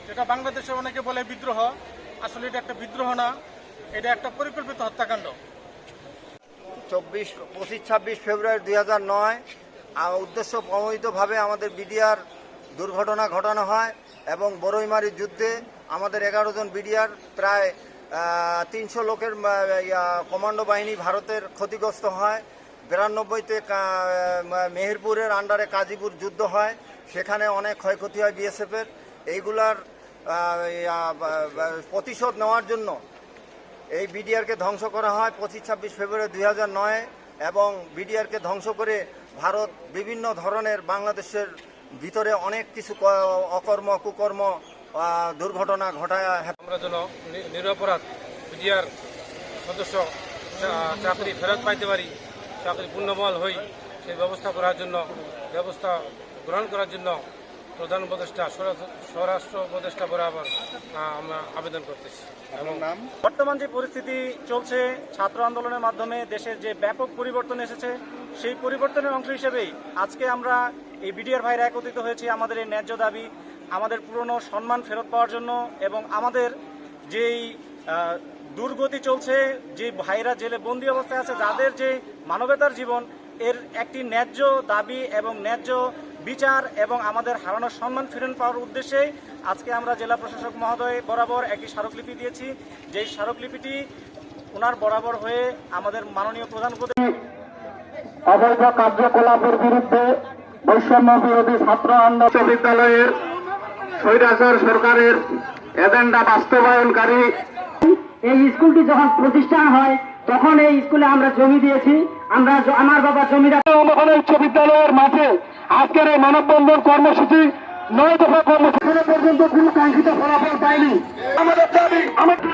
যেটা বাংলাদেশে অনেকে বলে বিদ্রোহ, আসলে এটা একটা বিদ্রোহ না, এটা একটা পরিকল্পিত হত্যাকাণ্ড। 25-26 ফেব্রুয়ারি 2009 উদ্দেশ্য প্রণোদিতভাবে আমাদের বিডিআর দুর্ঘটনা ঘটানো হয় এবং বড়ইমারি যুদ্ধে আমাদের 11 জন বিডিআর প্রায় 300 লোকের কমান্ডো বাহিনী ভারতের ক্ষতিগ্রস্ত হয়। 92তে মেহেরপুরের আন্ডারে কাজীপুর যুদ্ধ হয়, সেখানে অনেক ক্ষয়ক্ষতি হয় বিএসএফের। এইগুলার প্রতিশোধ নেওয়ার জন্য এই বিডিআরকে ধ্বংস করা হয় 25-26 ফেব্রুয়ারি 2009 এবং বিডিআরকে ধ্বংস করে ভারত বিভিন্ন ধরনের বাংলাদেশের ভিতরে অনেক কিছু অকর্ম কুকর্ম দুর্ঘটনা ঘটায়। আমরা যেন নিরপরাধ বিডিআর সদস্য চাকরি ফেরত পাইতে পারি, চাকরি পূর্ণবল হই, সেই ব্যবস্থা করার জন্য ব্যবস্থা গ্রহণ করার জন্য প্রধান উপদেষ্টা স্বরাষ্ট্র উপদেষ্টা বরাবর আমরা আবেদন করতেছি। এবং বর্তমান যে পরিস্থিতি চলছে, ছাত্র আন্দোলনের মাধ্যমে দেশের যে ব্যাপক পরিবর্তন এসেছে, সেই পরিবর্তনের অংশ হিসেবেই আজকে আমরা এই বিডিআর ভাইরা একত্রিত হয়েছি আমাদের এই ন্যায্য দাবি, আমাদের পুরনো সম্মান ফেরত পাওয়ার জন্য এবং আমাদের যেই দুর্গতি চলছে, যে ভাইরা জেলে বন্দী অবস্থায় আছে, যাদের যে মানবতার জীবন, এর একটি ন্যায্য দাবি এবং ন্যায্য বিচার এবং আমাদের হারানোর সম্মান ফিরে পাওয়ার উদ্দেশ্যে আজকে আমরা জেলা প্রশাসক মহোদয় বরাবর একটি স্মারকলিপি দিয়েছি। যেই স্মারকলিপিটি ওনার বরাবর হয়ে আমাদের মাননীয় প্রধান উপদেষ্টা অবৈধ কার্যকলাপের বিরুদ্ধে বৈষম্য বিরোধী ছাত্র আন্দোলন বিশ্ববিদ্যালয়ের স্বৈরাচার সরকারের এজেন্ডা বাস্তবায়নকারী এই স্কুলটি যখন প্রতিষ্ঠা হয় তখন এই স্কুলে আমরা জমি দিয়েছি। আমরা আমার বাবা জমিদার উচ্চ বিদ্যালয়ের মাঠে আজকের এই মানববন্ধন কর্মসূচি 9 দফা কর্মসূচি পর্যন্ত কোনো কাঙ্ক্ষিত ফলাফল পায়নি। আমাদের দাবি আমাদের